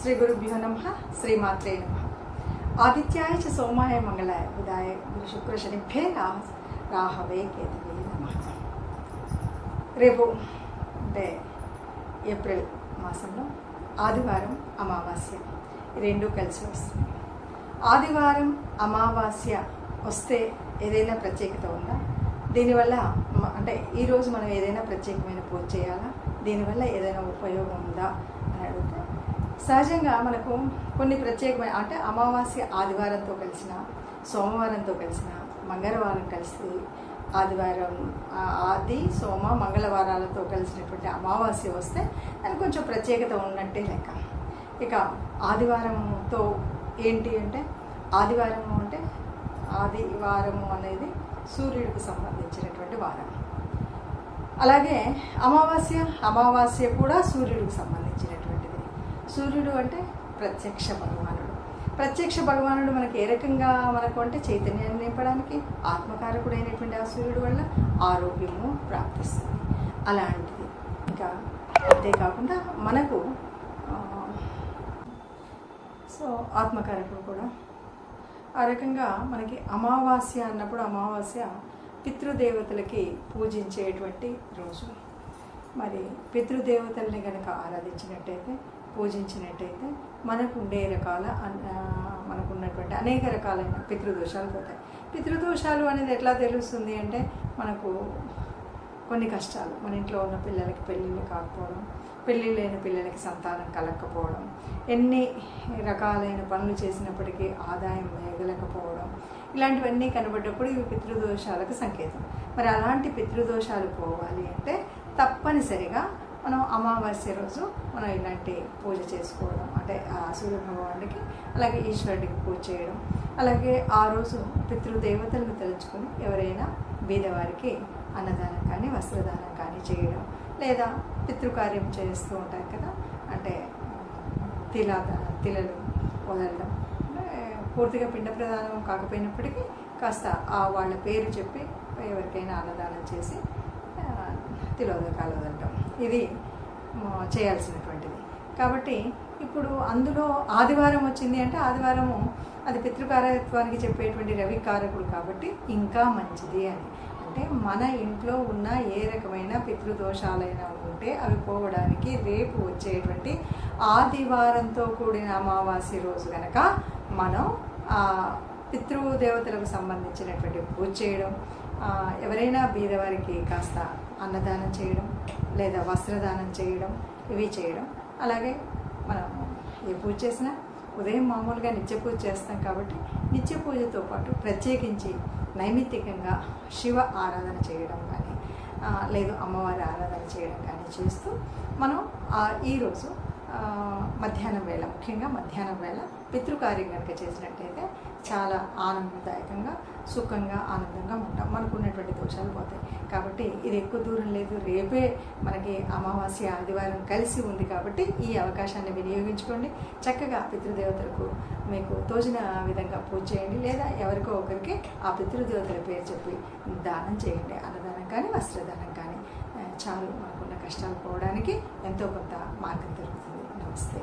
శ్రీ గురుభ్యో నమః. శ్రీమాత్రే నమః. ఆదిత్యాయ చ సోమాయ మంగళాయ బుధాయ గురు శుక్ర శనిభ్యే రాహవే కేతవే నమః. రేపు అంటే ఏప్రిల్ మాసంలో ఆదివారం అమావాస్య రెండు కలిసి వస్తుంది. ఆదివారం అమావాస్య వస్తే ఏదైనా ప్రత్యేకత ఉందా? దీనివల్ల అంటే ఈరోజు మనం ఏదైనా ప్రత్యేకమైన పూజ చేయాలా? దీనివల్ల ఏదైనా ఉపయోగం ఉందా అని అడిగితే, సహజంగా మనకు కొన్ని ప్రత్యేకమైన అంటే అమావాస్య ఆదివారంతో కలిసిన, సోమవారంతో కలిసిన, మంగళవారం కలిసి ఆదివారం ఆది సోమ మంగళవారాలతో కలిసినటువంటి అమావాస్య వస్తే దానికి కొంచెం ప్రత్యేకత ఉన్నట్టే లెక్క. ఇక ఆదివారంతో ఏంటి అంటే, ఆదివారము అంటే ఆదివారము అనేది సూర్యుడికి సంబంధించినటువంటి వారం. అలాగే అమావాస్య కూడా సూర్యుడికి సంబంధించినటువంటిది. సూర్యుడు అంటే ప్రత్యక్ష భగవానుడు. ప్రత్యక్ష భగవానుడు మనకి ఏ రకంగా మనకు అంటే చైతన్యాన్ని నింపడానికి ఆత్మకారకుడైనటువంటి ఆ సూర్యుడు వల్ల ఆరోగ్యము ప్రాప్తిస్తుంది. అలాంటిది. ఇంకా అంతేకాకుండా మనకు ఆత్మకారకుడు కూడా ఆ రకంగా మనకి అమావాస్య అన్నప్పుడు అమావాస్య పితృదేవతలకి పూజించేటువంటి రోజు. మరి పితృదేవతల్ని కనుక ఆరాధించినట్టయితే, పూజించినట్టయితే మనకున్నటువంటి అనేక రకాలైన పితృదోషాలు పోతాయి. పితృదోషాలు అనేది ఎట్లా తెలుస్తుంది అంటే, మనకు కొన్ని కష్టాలు, మన ఇంట్లో ఉన్న పిల్లలకి పెళ్ళిళ్ళు కాకపోవడం, పెళ్ళి లేని పిల్లలకి సంతానం కలగకపోవడం, ఎన్ని రకాలైన పనులు చేసినప్పటికీ ఆదాయం వేయగలకపోవడం, ఇలాంటివన్నీ కనబడ్డప్పుడు ఇవి పితృదోషాలకు సంకేతం. మరి అలాంటి పితృదోషాలు పోవాలి అంటే తప్పనిసరిగా మనం అమావాస్య రోజు మనం ఇలాంటి పూజ చేసుకోవడం, అంటే ఆ సూర్య భగవానుడికి అలాగే ఈశ్వరుడికి పూజ చేయడం, అలాగే ఆ రోజు పితృదేవతలను తలుచుకొని ఎవరైనా బీదవారికి అన్నదానం కానీ వస్త్రదానం కానీ చేయడం, లేదా పితృకార్యం చేస్తూ ఉంటారు కదా, అంటే తిలలు వదలడం, పూర్తిగా పిండ ప్రదానం కాకపోయినప్పటికీ కాస్త వాళ్ళ పేరు చెప్పి ఎవరికైనా అన్నదానం చేసి తిలోదకాలు వదలడం, ఇది చేయాల్సినటువంటిది. కాబట్టి ఇప్పుడు అందులో ఆదివారం వచ్చింది అంటే, ఆదివారము అది పితృకారత్వానికి చెప్పేటువంటి రవి కారకుడు కాబట్టి ఇంకా మంచిది అని. అంటే మన ఇంట్లో ఉన్న ఏ రకమైన పితృదోషాలైనా ఉంటే అవి పోవడానికి రేపు వచ్చేటువంటి ఆదివారంతో కూడిన అమావాస్య రోజు కనుక మనం పితృదేవతలకు సంబంధించినటువంటి పూజ చేయడం, ఎవరైనా బీదవారికి కాస్త అన్నదానం చేయడం, లేదా వస్త్రదానం చేయడం, ఇవి చేయడం. అలాగే మనం ఏ పూజ చేసినా ఉదయం మామూలుగా నిత్య పూజ చేస్తాం కాబట్టి నిత్య పూజతో పాటు ప్రత్యేకించి నైమిత్తికంగా శివ ఆరాధన చేయడం కానీ, లేదు అమ్మవారి ఆరాధన చేయడం కానీ చేస్తూ మనం ఈరోజు మధ్యాహ్నం వేళ, ముఖ్యంగా మధ్యాహ్నం వేళ పితృకార్యం కనుక చేసినట్టయితే చాలా ఆనందదాయకంగా, సుఖంగా, ఆనందంగా ఉంటాం. మనకు ఉన్నటువంటి దోషాలు పోతాయి. కాబట్టి ఇది ఎక్కువ దూరం లేదు, రేపే మనకి అమావాస్య ఆదివారం కలిసి ఉంది కాబట్టి ఈ అవకాశాన్ని వినియోగించుకోండి. చక్కగా పితృదేవతలకు మీకు తోచిన విధంగా పూజ చేయండి, లేదా ఎవరికో ఒకరికి ఆ పితృదేవతల పేరు చెప్పి దానం చేయండి. అన్నదానం కానీ వస్త్రదానం కానీ చాలు మనకున్న కష్టాలు పోవడానికి ఎంతో కొంత మార్గం దొరుకుతుంది. నమస్తే.